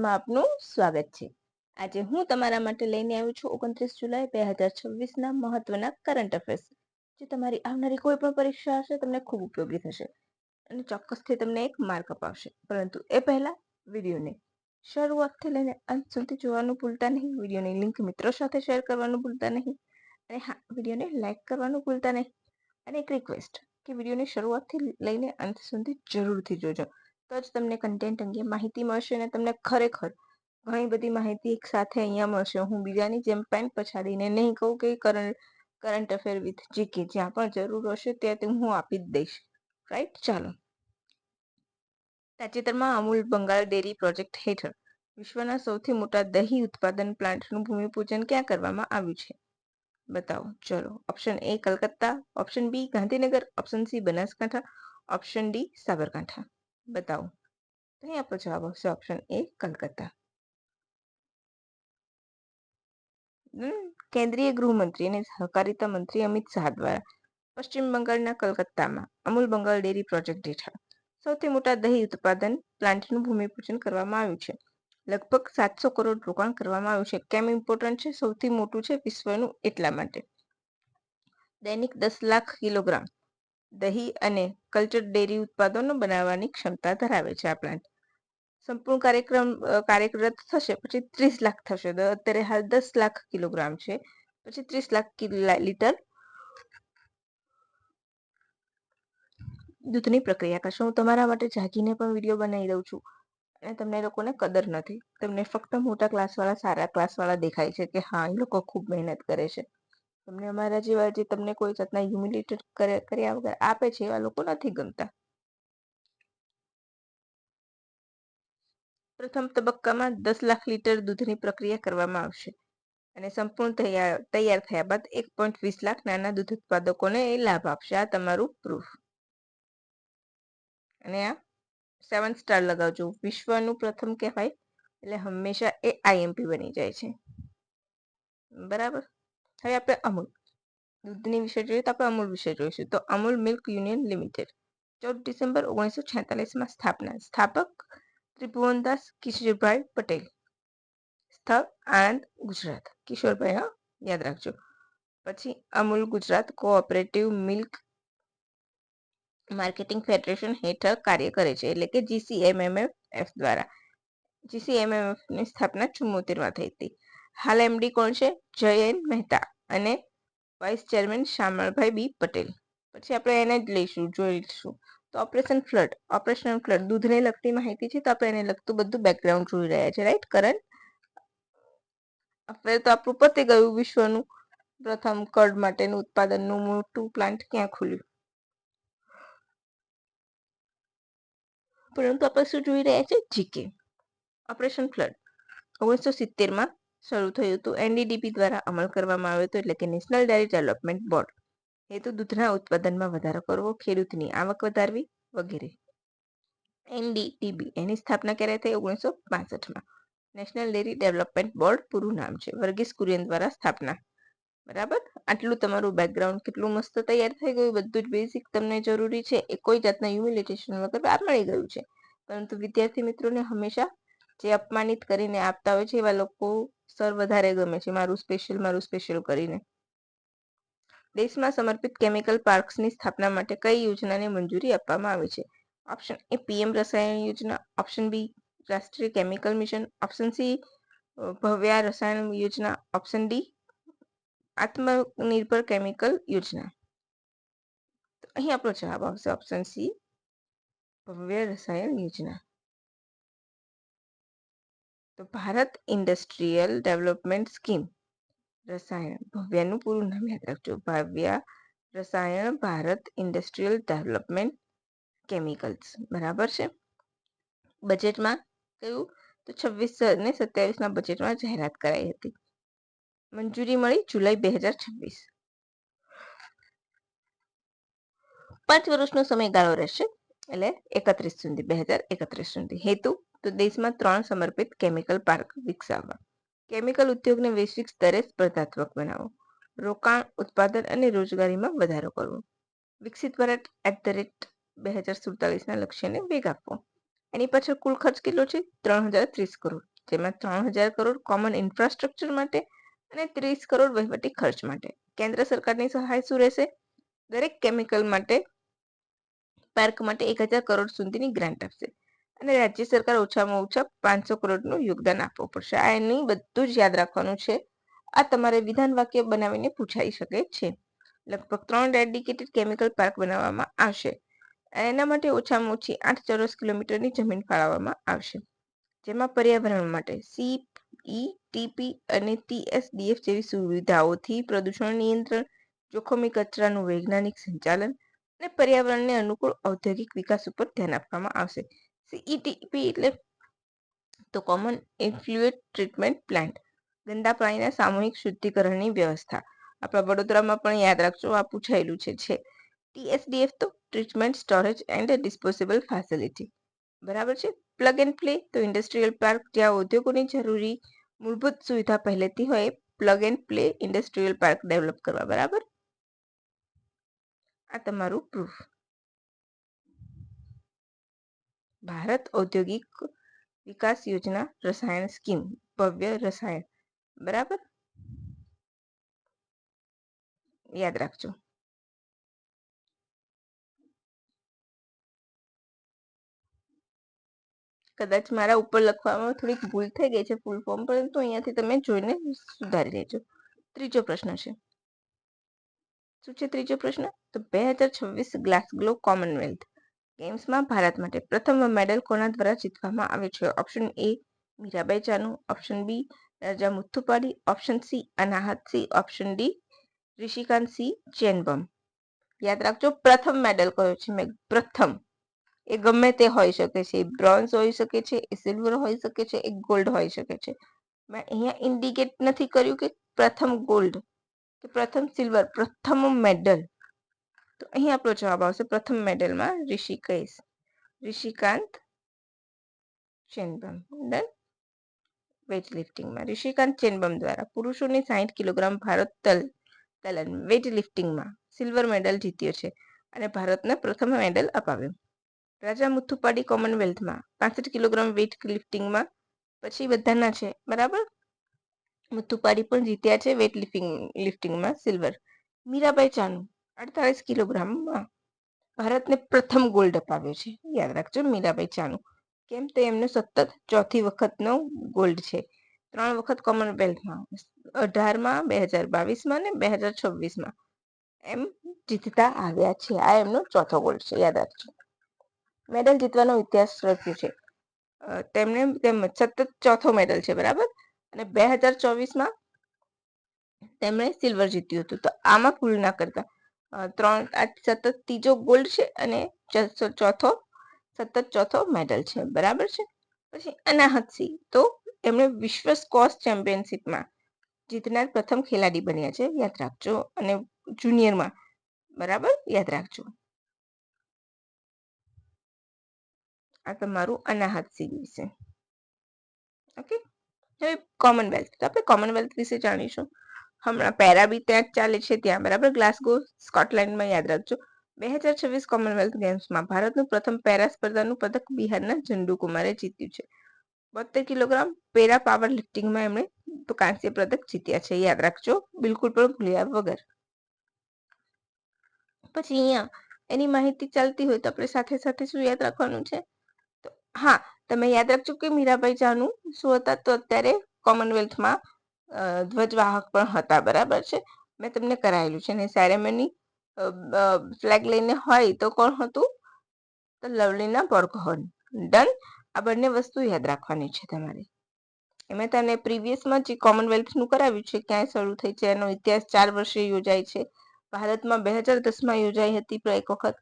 પોડકાસ્ટમાં આપનું સ્વાગત છે। આજે હું તમારા માટે લઈને આવી છું 29 જુલાઈ 2026ના મહત્વના કરંટ અફેર્સ, જે તમારી આવનારી કોઈ પણ પરીક્ષા હશે તમને ખૂબ ઉપયોગી થશે અને ચોક્કસથી તમને એક માર્ક અપાવશે। પરંતુ એ પહેલા વિડીયોને શરૂઆતથી લઈને અંત સુધી જોવાનું ભૂલતા નહીં, વિડીયોની લિંક મિત્રો સાથે શેર કરવાનું ભૂલતા નહીં અને હા, વિડીયોને લાઈક કરવાનું ભૂલતા નહીં। અને એક રિક્વેસ્ટ કે વિડીયોની શરૂઆતથી લઈને અંત સુધી જરૂરથી જોજો, તો જ તમને કન્ટેન્ટ અંગે માહિતી મળશે અને તમને ખરેખર ઘણી બધી માહિતી એક સાથે અહીંયા મળશે। હું બીજાની જેમ પેન પછાડીને નહીં કહું કે કરંટ અફેર વિથ જીકે, જ્યાં પણ જરૂર હશે ત્યાં હું આપી જ દઈશ, રાઈટ? ચાલો, તાજેતરમાં અમૂલ બંગાળ ડેરી પ્રોજેક્ટ હેઠળ વિશ્વના સૌથી મોટા દહીં ઉત્પાદન પ્લાન્ટનું ભૂમિપૂજન ક્યાં કરવામાં આવ્યું છે? बताओ। चलो, option A Calcutta, option B Gandhinagar, option C Banaskantha, option D Sabarkantha. बताओ। तो यहाँ पर जवाब આવશે ऑप्शन ए कलकत्ता। કેન્દ્રીય ગૃહમંત્રી અને સહકારિતા મંત્રી અમિત શાહ દ્વારા પશ્ચિમ બંગાળના કલકત્તામાં અમૂલ બંગાળ ડેરી પ્રોજેક્ટ હેઠળ સૌથી મોટા દહીં ઉત્પાદન પ્લાન્ટનું ભૂમિપૂજન કરવામાં આવ્યું છે। લગભગ 700 કરોડ રોકાણ કરવામાં આવ્યું છે। કેમ ઇમ્પોર્ટન્ટ છે? સૌથી મોટું છે વિશ્વનું એટલા માટે। દૈનિક 10 લાખ કિલોગ્રામ દહીં અને કલ્ચર ડેરી ઉત્પાદનો બનાવવાની ક્ષમતા ધરાવે છે આ પ્લાન્ટ। સંપૂર્ણ કાર્યરત થશે પછી 30 લાખ થશે। અત્યારે હાલ 10 લાખ કિલોગ્રામ છે, પછી 30 લાખ લીટર દૂધની પ્રક્રિયા કરશે। હું તમારા માટે જાગીને પણ વિડીયો બનાવી દઉં છું અને તમને લોકોને કદર નથી। તમને ફક્ત મોટા ક્લાસવાળા, સારા ક્લાસવાળા દેખાય છે કે હા, એ લોકો ખૂબ મહેનત કરે છે। તમને અમારા જેવા જે તમને કોઈ જાતના હ્યુમિલેટેડ કર્યા વગર આપે છે એવા લોકો નથી ગમતા। પ્રથમ તબક્કામાં 10 લાખ લીટર દૂધની પ્રક્રિયા કરવામાં આવશે અને સંપૂર્ણ તૈયાર થયા બાદ 1.20 લાખ નાના દૂધ ઉત્પાદકોને એ લાભ આપશે। આ તમારું પ્રૂફ। અને આ 7 સ્ટાર લગાવજો। વિશ્વનું પ્રથમ કહેવાય એટલે હંમેશા એ આઈએમપી બની જાય છે, બરાબર? હવે આપણે અમૂલ દૂધની વિશે જોઈએ તો આપણે અમૂલ વિશે જોઈશું। તો Amul milk union limited 14 December 1946માં સ્થાપના। સ્થાપક ત્રિભુવનદાસ કિશોરભાઈ પટેલ। સ્થળ આણંદ, ગુજરાત। કિશોરભાઈ, હા, યાદ રાખજો। પછી Amul Gujarat cooperative milk marketing federation હેઠળ કાર્ય કરે છે, એટલે કે GCMMF દ્વારા। GCMMFની સ્થાપના 74માં થઈ હતી। હાલ એમડી કોણ છે? જયન મહેતા અને વાઇસ ચેરમેન શામળભાઈ બી પટેલ। પછી આપણે એને જ જોઈશું તો ઓપરેશન ફ્લડ દૂધને લગતી માહિતી છે, તો આપણે એને લગતું બધું બેકગ્રાઉન્ડ જોઈ રહ્યા છે, રાઈટ? કરંટ અફેર તો આપણું પતી ગયું। વિશ્વનું પ્રથમ કર્ડ માટેનું ઉત્પાદનનું મોટું પ્લાન્ટ ક્યાં ખુલ્યું? પરંતુ આપણે શું જોઈ રહ્યા છે? જીકે। ઓપરેશન ફ્લડ 1970માં શરૂ થયું હતું। એનડીડીબી દ્વારા અમલ કરવામાં આવ્યો હતો, એટલે કે નેશનલ ડેરી ડેવલપમેન્ટ બોર્ડ। હેતુ દૂધના ઉત્પાદનમાં વધારો કરવો, ખેડૂતની આવક વધારવી વગેરે। એનડીડીબી એની સ્થાપના ક્યારે થઈ? 1965માં। નેશનલ ડેરી ડેવલપમેન્ટ બોર્ડ પૂરું નામ છે। વર્ગીસ કુરિયન દ્વારા સ્થાપના, બરાબર? આટલું તમારું બેકગ્રાઉન્ડ કેટલું મસ્ત તૈયાર થઈ ગયું। બધું જ બેઝિક તમને જરૂરી છે એ કોઈ જાતના હ્યુમિલેટેશન વગર મળી ગયું છે। પરંતુ વિદ્યાર્થી મિત્રોને હંમેશા જે અપમાનિત કરીને આપતા હોય છે એવા લોકો સર વધારે ગમે છે, મારું સ્પેશિયલ કરીને। દેશમાં સમર્પિત કેમિકલ પાર્ક્સની સ્થાપના માટે કઈ યોજનાને મંજૂરી આપવામાં આવી છે? ઓપ્શન એ પીએમ રસાયણ યોજના, ઓપ્શન બી રાષ્ટ્રીય chemical mission, option C Bhavya રસાયણ યોજના, ઓપ્શન ડી આત્મનિર્ભર કેમિકલ યોજના। તો અહીં આપણો જવાબ આવશે ઓપ્શન સી ભવ્ય રસાયણ યોજના। તો ભારત ઇન્ડસ્ટ્રીયલ ડેવલપમેન્ટ સ્કીમ રસાયણ, ભવ્યાનું પૂરું નામ યાદ રાખજો, ભવ્યા રસાયણ ભારત ઇન્ડસ્ટ્રીયલ ડેવલપમેન્ટ કેમિકલ્સ, બરાબર છે? બજેટમાં કયું? તો 26 અને 27ના બજેટમાં જાહેરાત કરાઈ હતી। મંજૂરી મળી જુલાઈ 2026। 5 વર્ષનો સમયગાળો રહેશે, એટલે 2031 સુધી। હેતુ તો દેશમાં 3 સમર્પિત કેમિકલ પાર્ક વિકસાવવા, કેમિકલ ઉદ્યોગને વૈશ્વિક સ્તરે સ્પર્ધાત્મક બનાવવો, રોકાણ, ઉત્પાદન અને રોજગારીમાં વધારો કરવો, વિકસિત ભારત @ 2047ના લક્ષ્યને વેગ આપવો। એની પાછળ કુલ ખર્ચ કેટલો છે? 3030 કરોડ। જેમાં 3000 કરોડ કોમન ઇન્ફ્રાસ્ટ્રક્ચર માટે અને 30 કરોડ વહીવટી ખર્ચ માટે. કેન્દ્ર સરકારની સહાય શું રહેશે? દરેક કેમિકલ માટે પાર્ક માટે 1000 કરોડ સુધીની ગ્રાન્ટ આપશે અને રાજ્ય સરકાર ઓછામાં ઓછા 500 કરોડનું યોગદાન આપવું પડશે. આ એની બધું જ યાદ રાખવાનું છે. આ તમારે વિધાન વાક્ય બનાવીને પૂછાઈ શકે છે. લગભગ 3 ડેડિકેટેડ કેમિકલ પાર્ક બનાવવામાં આવશે. એના માટે ઓછામાં ઓછી 8 ચોરસ કિલોમીટરની જમીન ફાળવવામાં આવશે, જેમાં પર્યાવરણ માટે CETP અને TSDF જેવી સુવિધાઓથી પ્રદૂષણ નિયંત્રણ, જોખમી કચરાનું વૈજ્ઞાનિક સંચાલન અને પર્યાવરણને અનુકૂળ ઔદ્યોગિક વિકાસ ઉપર ધ્યાન આપવામાં આવશે. CETP એટલે તો કોમન ઇફ્લુએન્ટ ટ્રીટમેન્ટ પ્લાન્ટ, ગંદા પાણીના સામૂહિક શુદ્ધિકરણની વ્યવસ્થા. આપણા વડોદરામાં પણ યાદ રાખજો, આ પૂછાયેલું છે. TSDF તો treatment storage and disposable facility, બરાબર છે. પ્લગ એન્ડ પ્લે તો ઇન્ડસ્ટ્રીયલ પાર્ક, જ્યાં ઉદ્યોગોની જરૂરી મૂળભૂત સુવિધા પહેલેથી હોય, plug and play industrial park develop કરવા, બરાબર. આ તમારું પ્રૂફ. ભારત ઔદ્યોગિક વિકાસ યોજના રસાયણ સ્કીમ, ભવ્ય રસાયણ, બરાબર, યાદ રાખજો. કદાચ મારા ઉપર લખવામાં થોડીક ભૂલ થઈ ગઈ છે ફૂલ ફોર્મ, પરંતુ અહીંયાથી તમે જોઈને સુધારી લેજો. ત્રીજો પ્રશ્ન છે. શું છે ત્રીજો પ્રશ્ન? તો 2026 ગ્લાસગો કોમનવેલ્થ ગેમ્સમાં ભારત માટે પ્રથમ મેડલ કોના દ્વારા જીતવામાં આવ્યો છે? Option A Mirabai Chanu, option B Raja Muthupandi, option C Anahat Singh, option D Rishikant Singh Chanambam. યાદ રાખજો, પ્રથમ મેડલ કયો છે? મેં પ્રથમ, એ ગમે તે હોઈ શકે છે, બ્રોન્ઝ હોઈ શકે છે, એ સિલ્વર હોઈ શકે છે, એ ગોલ્ડ હોઈ શકે છે. મેં અહીંયા ઇન્ડિકેટ નથી કર્યું કે પ્રથમ ગોલ્ડ કે પ્રથમ સિલ્વર, પ્રથમ મેડલ. તો અહીં આપણો જવાબ આવશે પ્રથમ મેડલમાં ઋષિકાંત ચેનબમ. ડન. વેઇટ લિફ્ટિંગમાં ઋષિકાંત ચેનબમ દ્વારા પુરુષોની 60 કિલોગ્રામ તલન વેઇટ લિફ્ટિંગમાં સિલ્વર મેડલ જીત્યો છે અને ભારતને પ્રથમ મેડલ અપાવ્યો. રાજા મુથુપાડી કોમનવેલ્થમાં 65 કિલોગ્રામ વેઇટ લિફ્ટિંગમાં પછી બધાના છે, બરાબર. મુથુપાડી પણ જીત્યા છે વેઇટ લિફ્ટિંગમાં સિલ્વર. મીરાબાઈ ચાનુ 48 કિલોગ્રામમાં ભારતને પ્રથમ ગોલ્ડ અપાવ્યો છે. યાદ રાખજો, મીરાબાઈ ચાનુ. કેમ? તે એમનો સતત ચોથી વખતનો ગોલ્ડ છે. 3 વખત કોમનવેલ્થમાં, 18માં, 2022માં ને 2026માં એમ જીતતા આવ્યા છે. આ એમનો ચોથો ગોલ્ડ છે, યાદ રાખજો. મેડલ જીતવાનો ઇતિહાસ રચ્યો છે તેમણે, સતત ચોથો મેડલ છે, બરાબર. અને 2024માં તેમણે સિલ્વર જીત્યું હતું. તો આમાં ભૂલ ના કરતા, સતત ત્રીજો ગોલ્ડ છે અને સતત ચોથો મેડલ છે, બરાબર છે. પછી અનાહત સિંહ, તો એમણે વિશ્વ સ્કોશ ચેમ્પિયનશિપમાં જીતનાર પ્રથમ ખેલાડી બન્યા છે, યાદ રાખજો. અને જુનિયરમાં, બરાબર, યાદ રાખજો. આ તમારું અનાહત સિંહ વિશે. ઓકે. હવે કોમનવેલ્થ, તો આપણે કોમનવેલ્થ વિશે જાણીશું. હમણાં પેરા બી ત્યાં જ ચાલે છે ત્યાં, બરાબર, ગ્લાસગો સ્કોટલેન્ડમાં. યાદ રાખજો, 2026 કોમનવેલ્થ ગેમ્સમાં ભારતનું પ્રથમ પેરા સ્પર્ધાનું પદક બિહારના ઝંડુ કુમારે જીત્યું છે. 72 કિલોગ્રામ પેરા પાવર લિફ્ટિંગમાં એમણે કાંસ્ય પદક જીત્યા છે, યાદ રાખજો, બિલકુલ પણ ભૂલ્યા વગર. પછી અહીંયા એની માહિતી ચાલતી હોય તો આપણે સાથે સાથે શું યાદ રાખવાનું છે? તો હા, તમે યાદ રાખજો કે મીરાબાઈ ચાનુ શું હતા? તો અત્યારે કોમનવેલ્થમાં ધ્વજવાહક પણ હતા, બરાબર છે. મેં તમને કરાયેલું છે. ને સેરેમની ફ્લેગ લઈને હોય તો કોણ હતું? તો લવલીના બોરગોહેન. ડન. આ બંને વસ્તુ યાદ રાખવાની છે તમારે. મેં તને પ્રીવિયસમાં જે કોમનવેલ્થનું કરાવ્યું છે, ક્યાંય શરૂ થઈ છે, એનો ઇતિહાસ 4 વર્ષે યોજાય છે. ભારતમાં 2010માં યોજાઈ હતી એક વખત,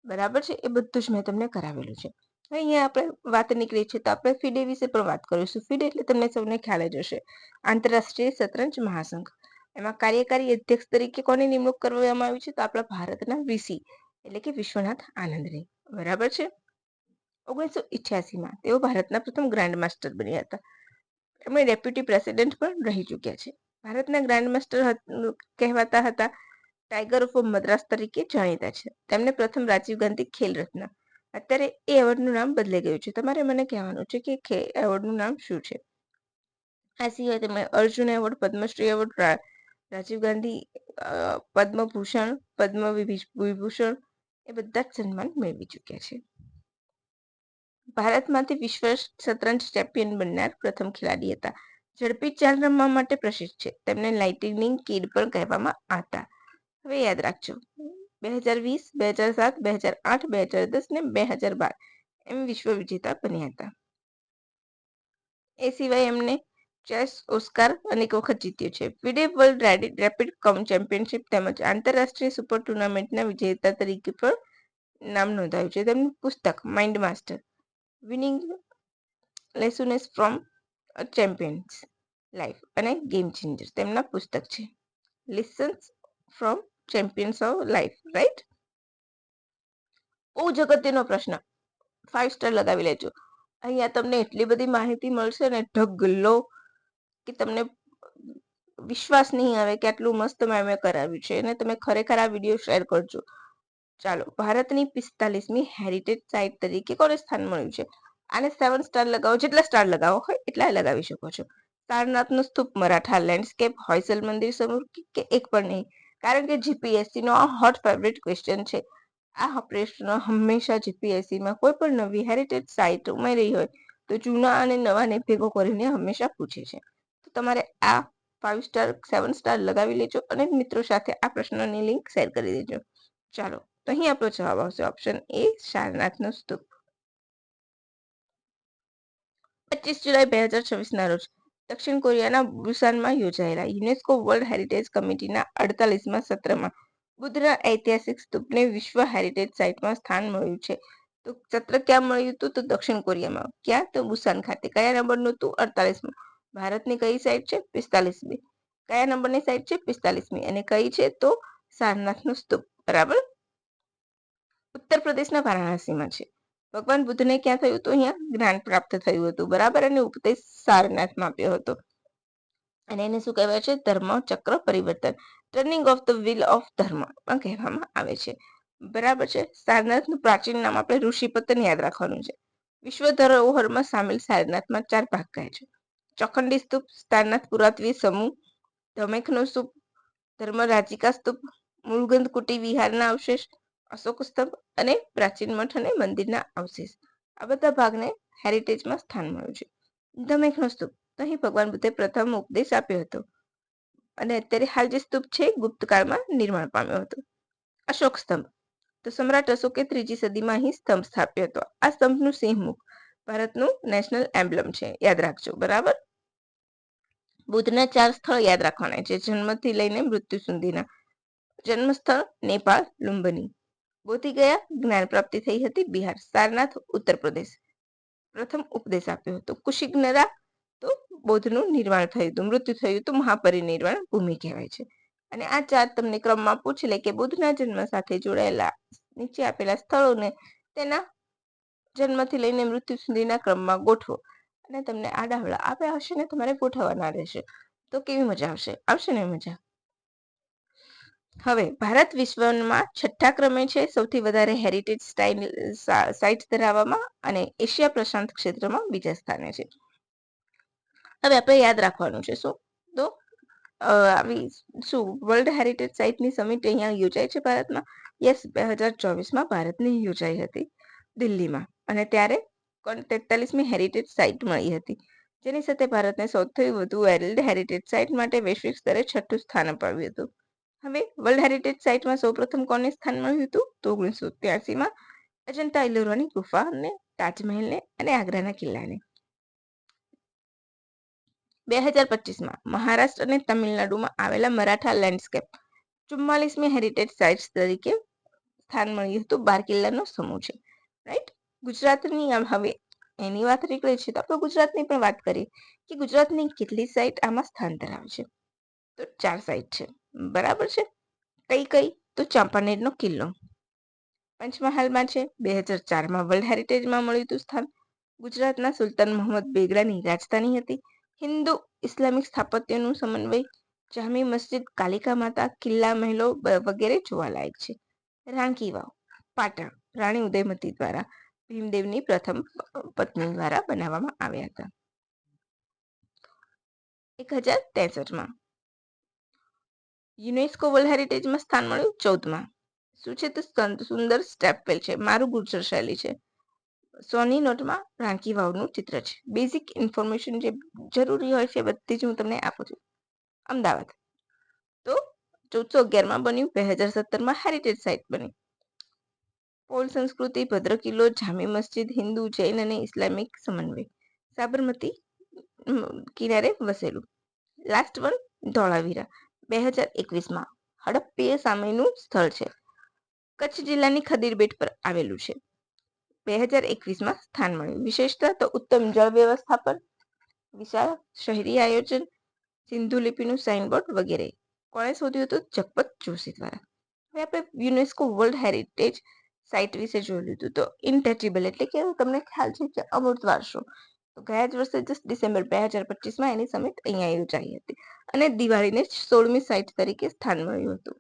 બરાબર છે. એ બધું જ મેં તમને કરાવેલું છે. અહીંયા આપણે વાત નીકળી છે તો આપણે ફિડે વિશે પણ વાત કરીશું. ફિડે એટલે તમને સૌને ખ્યાલ જ હશે, આંતરરાષ્ટ્રીય શતરંજ મહાસંઘ. એમાં કાર્યકારી અધ્યક્ષ તરીકે કોની નિમણૂક કરવામાં આવી છે? તો આપણા ભારતના વીસી એટલે કે વિશ્વનાથ આનંદની, બરાબર છે. 1988માં તેઓ ભારતના પ્રથમ ગ્રાન્ડ માસ્ટર બન્યા હતા. એમણે ડેપ્યુટી પ્રેસિડેન્ટ પણ રહી ચૂક્યા છે. ભારતના ગ્રાન્ડ માસ્ટર કહેવાતા હતા. ટાઈગર ઓફ મદ્રાસ તરીકે જાણીતા છે. તેમને પ્રથમ રાજીવ ગાંધી ખેલ રત્ન. અત્યારે એ એવોર્ડનું નામ બદલાઈ ગયું છે. તમારે મને કહેવાનું છે કે એવોર્ડનું નામ શું છે? આ સિવાય તેમને અર્જુન એવોર્ડ, પદ્મશ્રી એવોર્ડ, રાજીવ ગાંધી પદ્મભૂષણ, વિભૂષણ એ બધા જ સન્માન મેળવી ચૂક્યા છે. ભારતમાંથી વિશ્વ શતરંજ ચેમ્પિયન બનનાર પ્રથમ ખેલાડી હતા. ઝડપી ચાલ રમવા માટે પ્રસિદ્ધ છે. તેમને લાઇટનિંગ કિડ પણ કહેવામાં આવતા. હવે યાદ રાખજો, 2020, 2007, 2008, 2010 ને 2012 એમ વિશ્વ વિજેતા બન્યા હતા. એ સિવાય એમને ચેસ ઓસ્કાર અનેક વખત જીત્યો છે. ફિડે વર્લ્ડ રેપિડ ચેમ્પિયનશિપ તેમજ આંતરરાષ્ટ્રીય સુપર ટુર્નામેન્ટના વિજેતા તરીકે પણ નામ નોંધાયું છે. તેમનું પુસ્તક mind master, winning lessons from a champions life અને ગેમ ચેન્જર તેમના પુસ્તક છે. Lessons from champions of life, right? બહુ અગત્યનો પ્રશ્ન, 5 સ્ટાર લગાવી લેજો. અહીંયા તમને એટલી બધી માહિતી મળશે ને ઢગલો કે તમને વિશ્વાસ નહીં આવે કે આટલું મસ્ત મેં કરાવ્યું છે. અને તમે ખરેખર આ વિડીયો શેર કરજો. ચાલો, ભારતની 45મી હેરિટેજ સાઇટ તરીકે કોને સ્થાન મળ્યું છે? આને 7 સ્ટાર લગાવો, જેટલા સ્ટાર લગાવો હોય એટલા લગાવી શકો છો. સારનાથનો સ્તૂપ, મરાઠા લેન્ડસ્કેપ, હોયસલ મંદિર સમૂહ કે એક પણ નહીં? કારણ કે જીપીએસસી નો આ હોટ ફેવરેટ ક્વેશ્ચન છે. આ પ્રશ્ન હંમેશા જીપીએસસીમાં કોઈ પણ નવી હેરિટેજ સાઇટ ઉમેરી હોય તો જૂના અને નવાને ભેગો કરીને હંમેશા પૂછે છે. તો તમારે આ 5 સ્ટાર 7 સ્ટાર લગાવી લેજો અને મિત્રો સાથે આ પ્રશ્નની લિંક શેર કરી દેજો. ચાલો, તો અહીં આપણો જવાબ આવશે ઓપ્શન એ, સારનાથનો સ્તૂપ. 25 જુલાઈ 2026 ના રોજ દક્ષિણ કોરિયાના બુસાનમાં યોજાયેલા યુનેસ્કો વર્લ્ડ હેરિટેજ કમિટીના 48મા સત્રમાં બુદ્ધના ઐતિહાસિક સ્તૂપને વિશ્વ હેરિટેજ સાઇટમાં સ્થાન મળ્યું છે. તો સત્ર ક્યાં મળ્યું હતું? તો દક્ષિણ કોરિયામાં. ક્યાં? તો બુસાન ખાતે. કયા નંબરનું હતું? 48મું. ભારતની કઈ સાઇટ છે? 45મી. કયા નંબરની સાઇટ છે? 45મી. અને કઈ છે? તો સારનાથનો સ્તૂપ. બરાબર. ઉત્તર પ્રદેશના વારાણસીમાં છે. ભગવાન બુદ્ધને ક્યાં થયું હતું? અહીંયા જ્ઞાન પ્રાપ્ત થયું હતું. બરાબર. અને ઉપદેશ સારનાથમાં આપ્યો હતો. અને એને શું કહેવાય છે? ધર્મ ચક્ર પરિવર્તન, turning of the wheel of ધર્મ પણ કહેવામાં આવે છે. બરાબર છે. સારનાથનું પ્રાચીન નામ આપણે ઋષિપતન યાદ રાખવાનું છે. વિશ્વ ધરોહરમાં સામેલ સારનાથમાં 4 ભાગ કહે છે. ચોખંડી સ્તૂપ, સારનાથ પુરાતત્વીય સમૂહ, ધમેખનો સ્તૂપ, ધર્મરાજિકા સ્તૂપ, મુલગંધ કુટી વિહારના અવશેષ, અશોક સ્તંભ અને પ્રાચીન મઠ અને મંદિરના અવશેષ. આ બધા ભાગને હેરિટેજમાં સ્થાન મળ્યું છે. ધમેખનો સ્તૂપ, તો અહીં ભગવાન બુદ્ધે પ્રથમ ઉપદેશ આપ્યો હતો. અને અત્યારે હાલ જે સ્તૂપ છે ગુપ્તકાળમાં નિર્માણ પામ્યો હતો. અશોક સ્તંભ, તો સમ્રાટ અશોકે 3જી સદીમાં અહીં સ્તંભ સ્થાપ્યો હતો. આ સ્તંભનું સિંહમુખ ભારતનું નેશનલ એમ્બ્લેમ છે, યાદ રાખજો. બરાબર. બુદ્ધના 4 સ્થળ યાદ રાખવાના છે જન્મથી લઈને મૃત્યુ સુધીના. જન્મસ્થળ નેપાળ લુંબની, બોધગયા જ્ઞાન પ્રાપ્તિ થઈ હતી બિહાર, સારનાથ ઉત્તર પ્રદેશ પ્રથમ ઉપદેશ આપ્યો હતો, કુશિનગરા તો બૌદ્ધનું નિર્માણ થયું હતું, મૃત્યુ થયું હતું, મહાપરિનિર્વાણ ભૂમિ કહેવાય છે. અને આ 4 તમને ક્રમમાં પૂછી લે કે બુદ્ધના જન્મ સાથે જોડાયેલા નીચે આપેલા સ્થળોને તેના જન્મથી લઈને મૃત્યુ સુધીના ક્રમમાં ગોઠવો. અને તમને આ દાખલા આપ્યા હશે ને તમારે ગોઠવવાના રહેશે. તો કેવી મજા આવશે? આવશે ને મજા? હવે ભારત વિશ્વમાં 6થા ક્રમે છે સૌથી વધારે હેરિટેજ સાઇટ્સ ધરાવવામાં, અને એશિયા પ્રશાંત ક્ષેત્રમાં બીજા સ્થાને છે. હવે આપણે યાદ રાખવાનું છે શું? તો આવી શું વર્લ્ડ હેરિટેજ સાઇટની સમિટ અહીંયા યોજાય છે ભારતમાં? યસ, 2024માં ભારતની યોજાઈ હતી દિલ્હીમાં. અને ત્યારે 43મી હેરિટેજ સાઇટ મળી હતી, જેની સાથે ભારતને સૌથી વધુ વર્લ્ડ હેરિટેજ સાઇટ માટે વૈશ્વિક સ્તરે 6થું સ્થાન અપાવ્યું હતું. હવે વર્લ્ડ હેરિટેજ સાઇટમાં સૌપ્રથમ કોને સ્થાન મળ્યું હતું? તો 1983માં અજંતા ઇલોરાની ગુફા અને તાજમહેલને અને આગ્રાના કિલ્લાને. 2025માં મહારાષ્ટ્ર અને તમિલનાડુમાં આવેલા મરાઠા લેન્ડસ્કેપ 44મી હેરિટેજ સાઇટ્સ તરીકે સ્થાન મળ્યું હતું. 12 કિલ્લાનો સમૂહ છે, રાઈટ. ગુજરાતની હવે એની વાત નીકળે છે તો આપણે ગુજરાતની પણ વાત કરીએ કે ગુજરાતની કેટલી સાઇટ આમાં સ્થાન ધરાવે છે? તો 4 સાઇટ છે. બરાબર છે. કઈ કઈ? તો ચાંપાનેરનો કિલ્લો પંચમહાલમાં છે, 2004માં વર્લ્ડ હેરિટેજમાં મળ્યું હતું સ્થાન. ગુજરાતના સુલતાન મોહમ્મદ બેગડાની રાજધાની હતી. હિન્દુ ઇસ્લામિક સ્થાપત્યનું સમન્વય, જામી મસ્જિદ, કાલિકા માતા, કિલ્લા મહેલો વગેરે જોવાલાયક છે. રાણકી વાવ પાટણ રાણી ઉદયમતી દ્વારા ભીમદેવની પ્રથમ પત્ની દ્વારા બનાવવામાં આવ્યા હતા. 1063માં. યુનેસ્કો વર્લ્ડ હેરિટેજમાં સ્થાન મળ્યું 14માં. શું છે તો સુંદર સ્ટેપવેલ છે, મારું ગુર્જર શૈલી છે. સોની નોટમાં રાણકી વાવનું ચિત્ર છે. બેઝિક ઇન્ફોર્મેશન જે જરૂરી હોય છે બધી જ હું તમને આપું છું. અમદાવાદ તો 1411માં બન્યું, 2017માં હેરિટેજ સાઇટ બની. પોલ સંસ્કૃતિ, ભદ્ર કિલ્લો, જામી મસ્જિદ, હિન્દુ, જૈન અને ઇસ્લામિક સમન્વય. સાબરમતી કિનારે વસેલું. લાસ્ટ વન ધોળાવીરા 2021માં હડપ્પીય સામેનું સ્થળ છે. કચ્છ જિલ્લાની ખદીર બેટ પર આવેલું છે. 2021માં સ્થાન મળ્યું. વિશેષતા તો ઉત્તમ જળ વ્યવસ્થાપન, વિશાળ શહેરી આયોજન, સિંધુ લિપિનું સાઇનબોર્ડ વગેરે. કોણે શોધ્યું હતું? જગપત જોશી દ્વારા. હવે આપણે યુનેસ્કો વર્લ્ડ હેરિટેજ સાઇટ વિશે જોઈ લીધું. તો ઇન્ટેચેબલ એટલે કે તમને ખ્યાલ છે કે અમૂર્ત વારસો. તો ગયા જ વર્ષે ડિસેમ્બર 2025માં એની સમિટ અહીંયા યોજાઈ હતી અને દિવાળીને 16મી સાઇટ તરીકે સ્થાન મળ્યું હતું.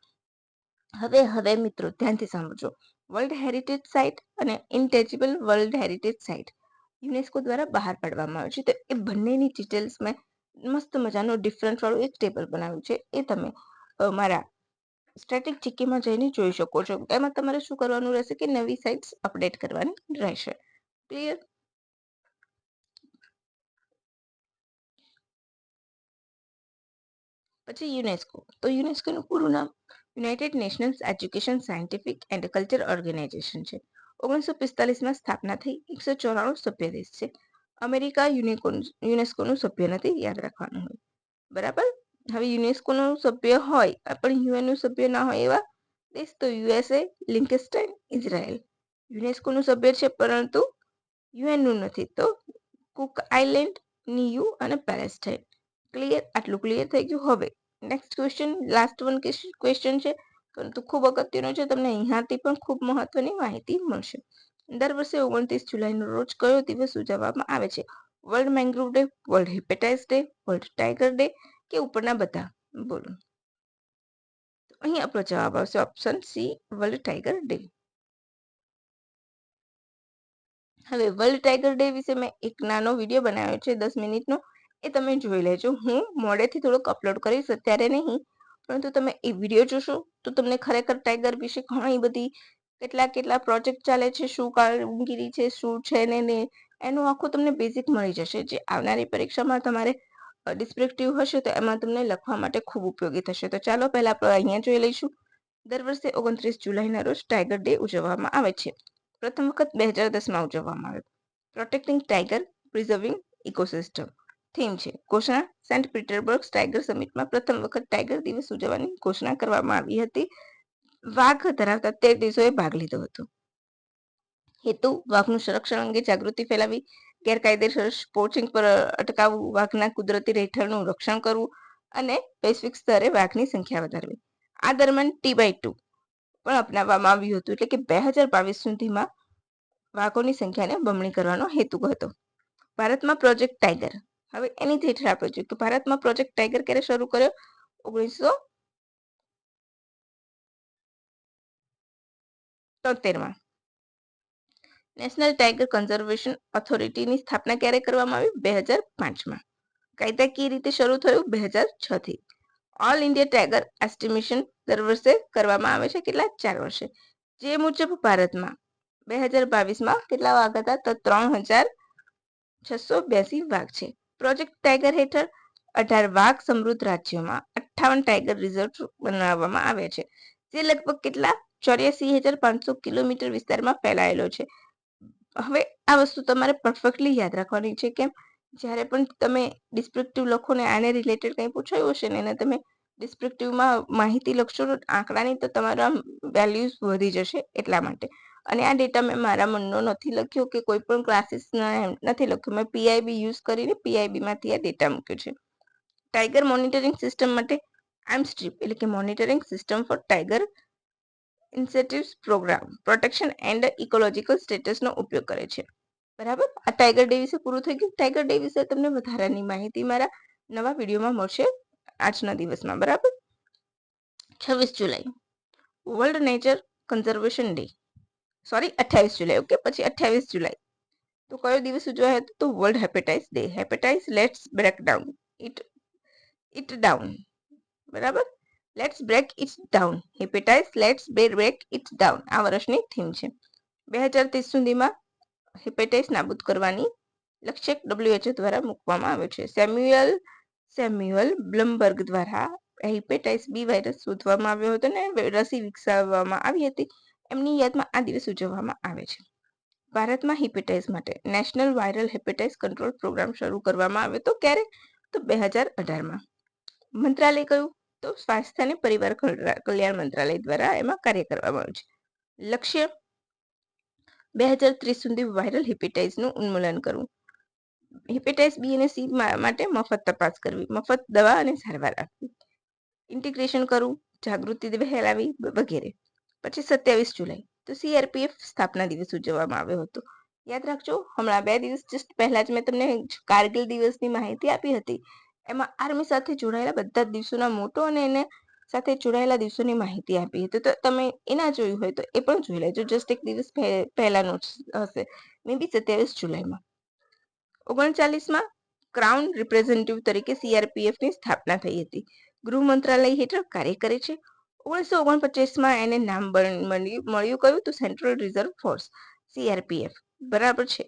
હવે મિત્રો ધ્યાનથી સાંભળજો. વર્લ્ડ હેરિટેજ સાઇટ અને ઇન્ટેચેબલ વર્લ્ડ હેરિટેજ સાઇટ યુનેસ્કો દ્વારા બહાર પાડવામાં આવે છે. તો એ બંનેની ડિટેલ્સ મેં મસ્ત મજાનું ડિફરન્ટ વાળું એક ટેબલ બનાવ્યું છે. એ તમે મારા સ્ટેટિક જીકેમાં જઈને જોઈ શકો છો. એમાં તમારે શું કરવાનું રહેશે કે નવી સાઇટ્સ અપડેટ કરવાની રહેશે. ક્લિયર? પછી યુનેસ્કો. તો યુનેસ્કોનું પૂરું નામ United Nations Education, Scientific and Culture Organisation છે. 1945માં સ્થાપના થઈ. 194 સભ્ય દેશ છે. અમેરિકા યુનેસ્કોનું સભ્ય નથી, યાદ રાખવાનું હોય. બરાબર. હવે યુનેસ્કોનું સભ્ય હોય પણ યુએનનું સભ્ય ના હોય એવા દેશ તો યુએસએ, લિંકનસ્ટાઇન, ઇઝરાયલ. યુનેસ્કોનું સભ્ય છે પરંતુ યુએનનું નથી તો કુક આઇલેન્ડ, નિયુ અને પેલેસ્ટાઇન. ક્લિયર? આટલું ક્લિયર થઈ ગયું. હવે next question, last one question છે પરંતુ ખૂબ અગત્યનો છે. તમને અહીંયાથી પણ ખૂબ મહત્વની માહિતી મળશે. દર વર્ષે 29 જુલાઈનો રોજ કયો દિવસ ઉજવવામાં આવે છે? World mangrove day, world hepatitis day, world tiger day કે ઉપરના બધા? બોલો. અહીં આપણો જવાબ આવશે option C, world tiger day. હવે વર્લ્ડ ટાઈગર ડે વિશે મેં એક નાનો વિડીયો બનાવ્યો છે 10 મિનિટનો, એ તમે જોઈ લેજો. હું મોડેથી થોડોક અપલોડ કરીશ, અત્યારે નહીં, પરંતુ તમે એ વિડીયો જોશો તો તમને ખરેખર ટાઈગર વિશે ઘણી બધી કેટલા પ્રોજેક્ટ ચાલે છે, શું કામગીરી છે, શું છે ને એનું આખું તમને બેઝિક મળી જશે, જે આવનારી પરીક્ષામાં તમારે ડિસ્ક્રિપ્ટિવ હશે તો એમાં તમને લખવા માટે ખૂબ ઉપયોગી થશે. તો ચાલો પહેલા આપણે અહીંયા જોઈ લઈશું. દર વર્ષે 29 જુલાઈના રોજ ટાઈગર ડે ઉજવવામાં આવે છે. પ્રથમ વખત 2010માં ઉજવવામાં આવ્યો. Protecting tiger, preserving ecosystem theme છે. ઘોષણા સેન્ટ પીટર્સબર્ગ ટાઈગર સમિટમાં પ્રથમ વખત ટાઈગર દિવસ ઉજવવાની ઘોષણા કરવામાં આવી હતી. વાઘ ધરાવતા 13 દેશોએ ભાગ લીધો હતો. હેતુ વાઘનું સંરક્ષણ અંગે જાગૃતિ ફેલાવી, ગેરકાયદેસર પોચિંગ પર અટકાવવું, વાઘના કુદરતી રહેઠાણનું રક્ષણ કરવું અને વૈશ્વિક સ્તરે વાઘની સંખ્યા વધારવી. આ દરમિયાન T/2 પણ અપનાવવામાં આવ્યું હતું, એટલે કે 2022 સુધીમાં વાઘોની સંખ્યાને બમણી કરવાનો હેતુ હતો. ભારતમાં પ્રોજેક્ટ ટાઈગર. હવે એની હેઠળ આપણે જોઈએ કે ભારતમાં પ્રોજેક્ટ ટાઈગર ક્યારે શરૂ કર્યો? 1973માં. નેશનલ ટાઈગર કન્ઝર્વેશન ઓથોરિટીની સ્થાપના ક્યારે કરવામાં આવી? 2005માં. કાયદાકીય રીતે શરૂ થયું 2006થી. ઓલ ઇન્ડિયા ટાઈગર એસ્ટિમેશન દર વર્ષે કરવામાં આવે છે. કેટલા? 4 વર્ષે. જે મુજબ ભારતમાં 2022માં કેટલા વાઘ હતા? તો 3682 વાઘ છે. પ્રોજેક્ટ ટાઈગર હેઠળ 18 વાઘ સમૃદ્ધ રાજ્યોમાં 58 ટાઈગર રિઝર્વ બનાવવામાં આવ્યા છે, જે લગભગ કેટલા? 84,500 કિલોમીટર વિસ્તારમાં ફેલાયેલો છે. હવે આ વસ્તુ તમારે પરફેક્ટલી યાદ રાખવાની છે. કેમ? જ્યારે પણ તમે ડિસ્ક્રિપ્ટિવ લખો ને આને રિલેટેડ કંઈ પૂછાયું હશે ને એને તમે ડિસ્ક્રિપ્ટિવમાં માહિતી લખશો આંકડાની તો તમારા વેલ્યુઝ વધી જશે એટલા માટે. અને આ ડેટા મેં મારા મનનો નથી લખ્યો કે કોઈ પણ ક્લાસીસ નથી લખ્યો. મેં PIB યુઝ કરીને PIBમાંથી આ ડેટા મૂક્યો છે. ટાઈગર મોનિટરિંગ સિસ્ટમ માટે AMSTRIP એટલે કે monitoring system for tiger incentives programme protection and ecological સ્ટેટસનો ઉપયોગ કરે છે. બરાબર. આ ટાઈગર ડે વિશે પૂરું થઈ ગયું. ટાઈગર ડે વિશે તમને વધારાની માહિતી મારા નવા વિડીયોમાં મળશે આજના દિવસમાં. બરાબર. 26 જુલાઈ world nature conservation day. Sorry 28 જુલાઈ. ઓકે, પછી 28 જુલાઈ તો કયો દિવસ ઉજવાયો હતો? તો world hepatitis day. Hepatitis let's break down it it down. બરાબર. Let's break it down. Hepatitis let's break it down આ વર્ષની થીમ છે. 2030 સુધીમાં હિપેટાઇટિસ નાબૂદ કરવાની લક્ષ્ય WHO દ્વારા મૂકવામાં આવ્યો છે. સેમ્યુઅલ બ્લમબર્ગ દ્વારા હિપેટાઇટિસ બી વાયરસ શોધવામાં આવ્યો હતો અને રસી વિકસાવવામાં આવી હતી. એમની યાદમાં આ દિવસ ઉજવવામાં આવે છે. ભારતમાં હિપેટાઇટિસ માટે national viral hepatitis control programme શરૂ કરવામાં આવ્યો હતો. ક્યારે? તો 2018માં. મંત્રાલય કયું? તો સ્વાસ્થ્ય અને પરિવાર કલ્યાણ મંત્રાલય દ્વારા એમાં કાર્ય કરવામાં આવ્યું છે. લક્ષ્ય 2030 સુધી વાયરલ હિપેટાઇટિસનું ઉન્મૂલન કરવું. હિપેટાઇટિસ બી અને સી માટે મફત તપાસ કરવી, મફત દવા અને સારવાર આપવી, ઇન્ટિગ્રેશન કરવું, જાગૃતિ ફેલાવી વગેરે. પછી 27 જુલાઈ તો CRPF સ્થાપના દિવસ ઉજવવામાં આવ્યો હતો. યાદ રાખજો, હમણાં 2 દિવસ જસ્ટ પહેલા જ મેં તમને કારગિલ દિવસની માહિતી આપી હતી. એમાં આર્મી સાથે જોડાયેલા બધા જ દિવસોના મોટો અને એને સાથે જોડાયેલા દિવસોની માહિતી આપી હતી. તો તમે એના જોયું હોય તો એ પણ જોઈ લેજો. જસ્ટ એક દિવસ પહેલાનો હશે, મે બી 27 જુલાઈમાં. 39માં ક્રાઉન રિપ્રેઝેન્ટેટિવ તરીકે CRPFની સ્થાપના થઈ હતી. ગૃહ મંત્રાલય હેઠળ કાર્ય કરે છે. 1949માં એને નામ મળ્યું કયું? તો સેન્ટ્રલ રિઝર્વ ફોર્સ, CRPF. બરાબર છે.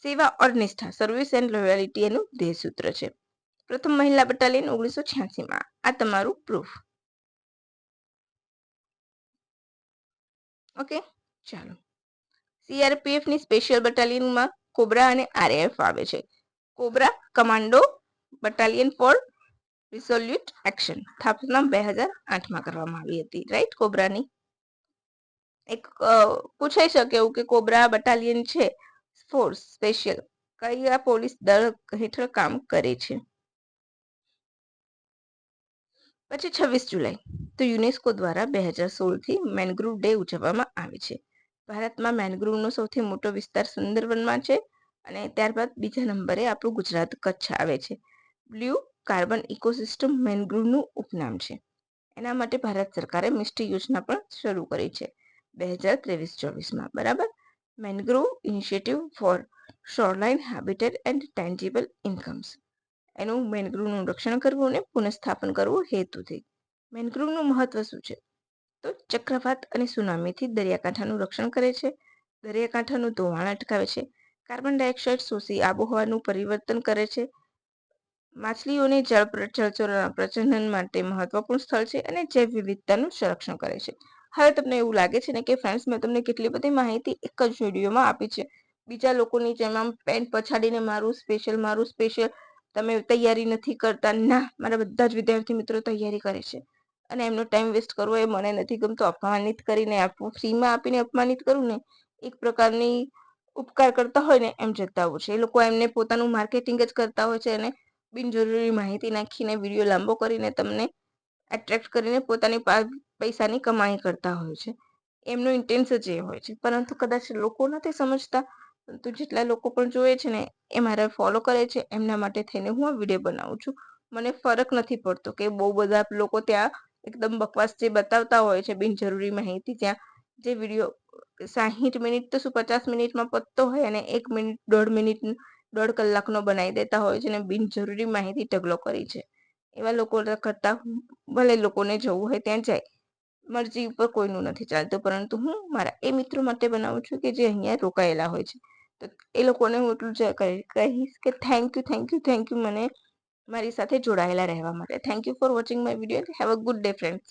સેવા ઓર નિષ્ઠા, સર્વિસ એન્ડ લોયાલિટી એનું ધ્યેય સૂત્ર છે. પ્રથમ મહિલા બટાલિયન 1986માં. આ તમારું પ્રૂફ. ઓકે, ચાલો. CRPFની સ્પેશિયલ બટાલિયનમાં કોબ્રા અને RAF આવે છે. COBRA commando battalion for resolute action. સ્થાપના 2008માં કરવામાં આવી હતી. રાઈટ? કોબ્રાની એક પૂછાઈ શકે એવું કે કોબ્રા બટાલિયન છે ફોર્સ સ્પેશિયલ કયા પોલીસ દળ હેઠળ કામ કરે છે? પછી 26 જુલાઈ તો યુનેસ્કો દ્વારા 2016થી મેનગ્રુવ ડે ઉજવવામાં આવે છે. ભારતમાં મેનગ્રુવનો સૌથી મોટો વિસ્તાર સુંદરવનમાં છે અને ત્યારબાદ બીજા નંબરે આપણું ગુજરાત કચ્છ આવે છે. બ્લુ કાર્બન ઇકોસિસ્ટમ મેનગ્રુવનું ઉપનામ છે. એના માટે ભારત સરકારે મિસ્ટી યોજના પણ શરૂ કરી છે 2023-24માં. બરાબર. Mangrove initiative for shoreline habitat and tangible incomes. એનું મેનગ્રુવનું રક્ષણ કરવું અને પુનઃસ્થાપન કરવું હેતુથી. મેનગ્રુવનું મહત્વ શું છે? તો ચક્રવાત અને સુનામીથી દરિયાકાંઠાનું રક્ષણ કરે છે, દરિયાકાંઠાનું ધોવાણ અટકાવે છે, કાર્બન ડાયોક્સાઇડ શોષી આબોહવાનું પરિવર્તન કરે છે, માછલીઓને જળચરોના પ્રજનન માટે મહત્વપૂર્ણ સ્થળ છે અને જૈવ વિવિધતાનું સંરક્ષણ કરે છે. હવે તમને એવું લાગે છે ને કે ફ્રેન્ડ્સ મેં તમને કેટલી બધી માહિતી એક જ વિડીયોમાં આપી છે. બીજા લોકોની જેમ આમ પેન પછાડીને મારું સ્પેશિયલ તમે તૈયારી નથી કરતા. ના, મારા બધા જ વિદ્યાર્થી મિત્રો તૈયારી કરે છે અને એમનો ટાઈમ વેસ્ટ કરવો એ મને નથી ગમતો. અપમાનિત કરીને આપવું, ફ્રીમાં આપીને અપમાનિત કરવું ને એક પ્રકારની ઉપકાર કરતા હોય ને એમ જતાવું છે. એ લોકો એમને પોતાનું માર્કેટિંગ જ કરતા હોય છે અને બિનજરૂરી માહિતી નાખીને વિડીયો લાંબો કરીને તમને એટ્રેક્ટ કરીને પોતાની પૈસાની કમાણી કરતા હોય છે. એમનો ઇન્ટેન્સ જ એ હોય છે, પરંતુ કદાચ લોકો નથી સમજતા. પરંતુ જેટલા લોકો પણ જોવે છે ને એ મારા ફોલો કરે છે, એમના માટે થઈને હું આ વિડીયો બનાવું છું. મને ફરક નથી પડતો કે બહુ બધા લોકો ત્યાં એકદમ બકવાસ જે બતાવતા હોય છે બિનજરૂરી માહિતી, ત્યાં જે વિડીયો 60 મિનિટ તો શું 50 મિનિટમાં પતતો હોય અને 1 મિનિટ 1.5 મિનિટ 1.5 કલાકનો બનાવી દેતા હોય છે અને બિનજરૂરી માહિતી ઢગલો કરી છે. એવા લોકો કરતા ભલે લોકોને જવું હોય ત્યાં જાય, મરજી ઉપર કોઈનું નથી ચાલતું, પરંતુ હું મારા એ મિત્રો માટે બનાવું છું કે જે અહીંયા રોકાયેલા હોય છે. તો એ લોકોને હું એટલું જ કહીશ કે થેન્ક યુ મને મારી સાથે જોડાયેલા રહેવા માટે. Thank you for watching my video. Have a good day friends.